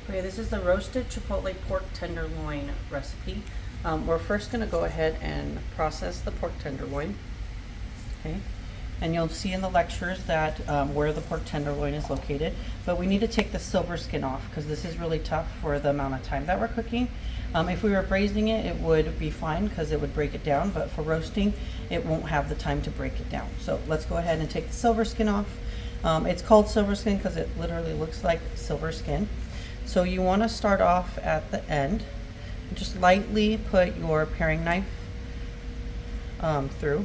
Okay, this is the roasted chipotle pork tenderloin recipe. We're first going to go ahead and process the pork tenderloin. Okay, and you'll see in the lectures that where the pork tenderloin is located. But we need to take the silver skin off because this is really tough for the amount of time that we're cooking. If we were braising it, it would be fine because it would break it down. But for roasting, it won't have the time to break it down. So let's go ahead and take the silver skin off. It's called silver skin because it literally looks like silver skin. So you want to start off at the end. Just lightly put your paring knife through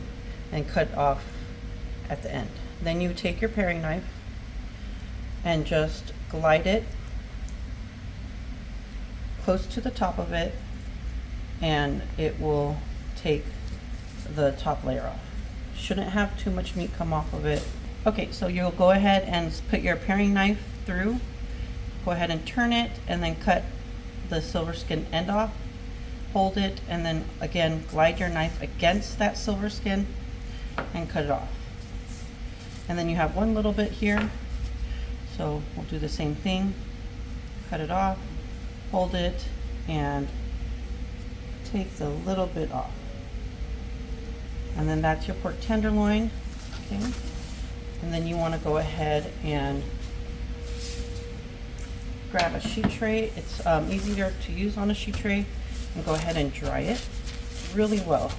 and cut off at the end. Then you take your paring knife and just glide it close to the top of it, and it will take the top layer off. Shouldn't have too much meat come off of it. Okay, so you'll go ahead and put your paring knife through. Go ahead and turn it and then cut the silver skin end off. Hold it and then again glide your knife against that silver skin and cut it off. And then you have one little bit here, so we'll do the same thing. Cut it off, hold it, and take the little bit off. And then that's your pork tenderloin. Okay. And then you want to go ahead and grab a sheet tray. It's easier to use on a sheet tray, and go ahead and dry it really well.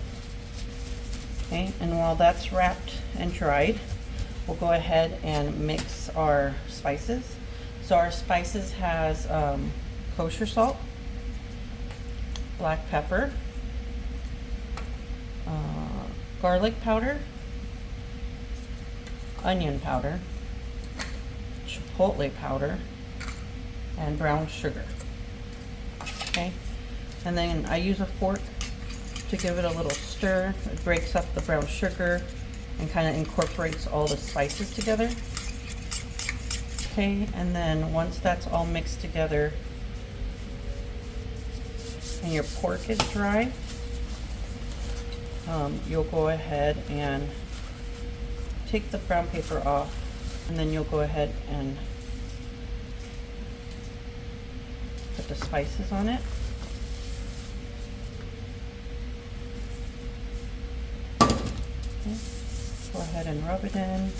Okay, and while that's wrapped and dried, we'll go ahead and mix our spices. So our spices has kosher salt, black pepper, garlic powder, onion powder, chipotle powder, and brown sugar. Okay, and then I use a fork to give it a little stir. It breaks up the brown sugar and kind of incorporates all the spices together. Okay, and then once that's all mixed together and your pork is dry, you'll go ahead and take the brown paper off, and then you'll go ahead and put the spices on it. Okay. Go ahead and rub it in.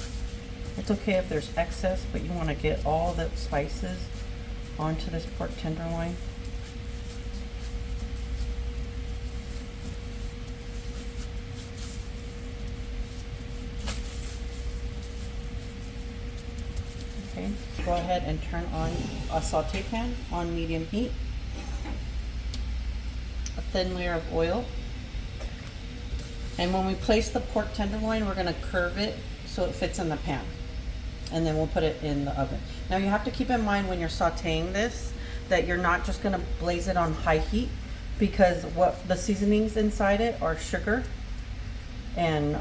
It's okay if there's excess, but you want to get all the spices onto this pork tenderloin. Okay, go ahead and turn on a saute pan on medium heat. A thin layer of oil. And when we place the pork tenderloin, we're going to curve it so it fits in the pan. And then we'll put it in the oven. Now you have to keep in mind when you're sauteing this that you're not just going to blaze it on high heat, because what the seasonings inside it are sugar and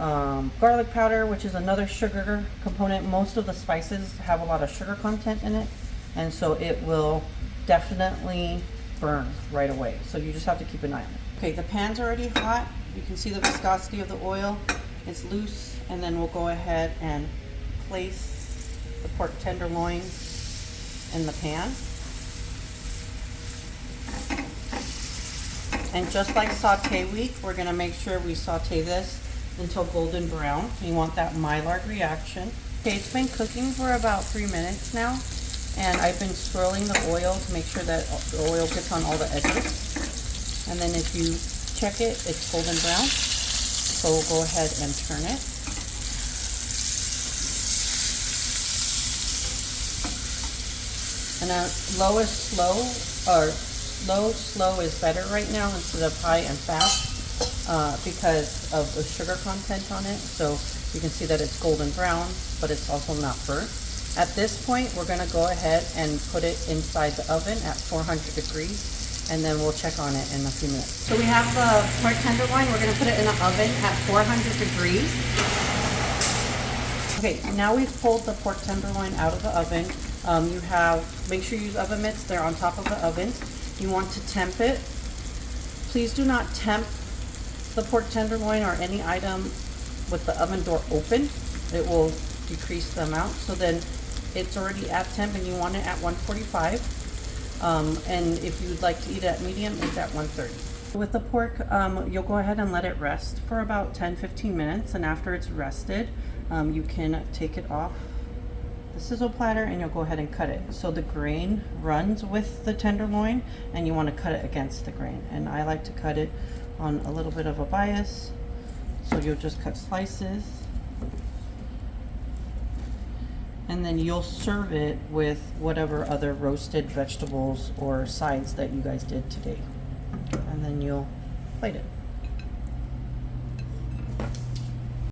garlic powder, which is another sugar component. Most of the spices have a lot of sugar content in it, and so it will definitely burn right away. So you just have to keep an eye on it. Okay, the pan's already hot. You can see the viscosity of the oil. It's loose, and then we'll go ahead and place the pork tenderloin in the pan. And just like saute week, we're going to make sure we saute this until golden brown. You want that Maillard reaction. Okay, it's been cooking for about 3 minutes now, and I've been swirling the oil to make sure that the oil gets on all the edges. And then if you check it, it's golden brown. So we'll go ahead and turn it. And low is slow, or slow is better right now instead of high and fast, because of the sugar content on it. So you can see that it's golden brown, but it's also not burnt. At this point, we're going to go ahead and put it inside the oven at 400 degrees, and then we'll check on it in a few minutes. So we have the pork tenderloin. We're going to put it in the oven at 400 degrees. Okay, now we've pulled the pork tenderloin out of the oven. Make sure you use oven mitts. They're on top of the oven. You want to temp it. Please do not temp the pork tenderloin or any item with the oven door open. It will decrease the amount. So then it's already at temp and you want it at 145. And if you'd like to eat at medium, it's at 130. With the pork, you'll go ahead and let it rest for about 10-15 minutes, and after it's rested, you can take it off the sizzle platter and you'll go ahead and cut it. So the grain runs with the tenderloin and you want to cut it against the grain. And I like to cut it on a little bit of a bias. So you'll just cut slices. And then you'll serve it with whatever other roasted vegetables or sides that you guys did today. And then you'll plate it.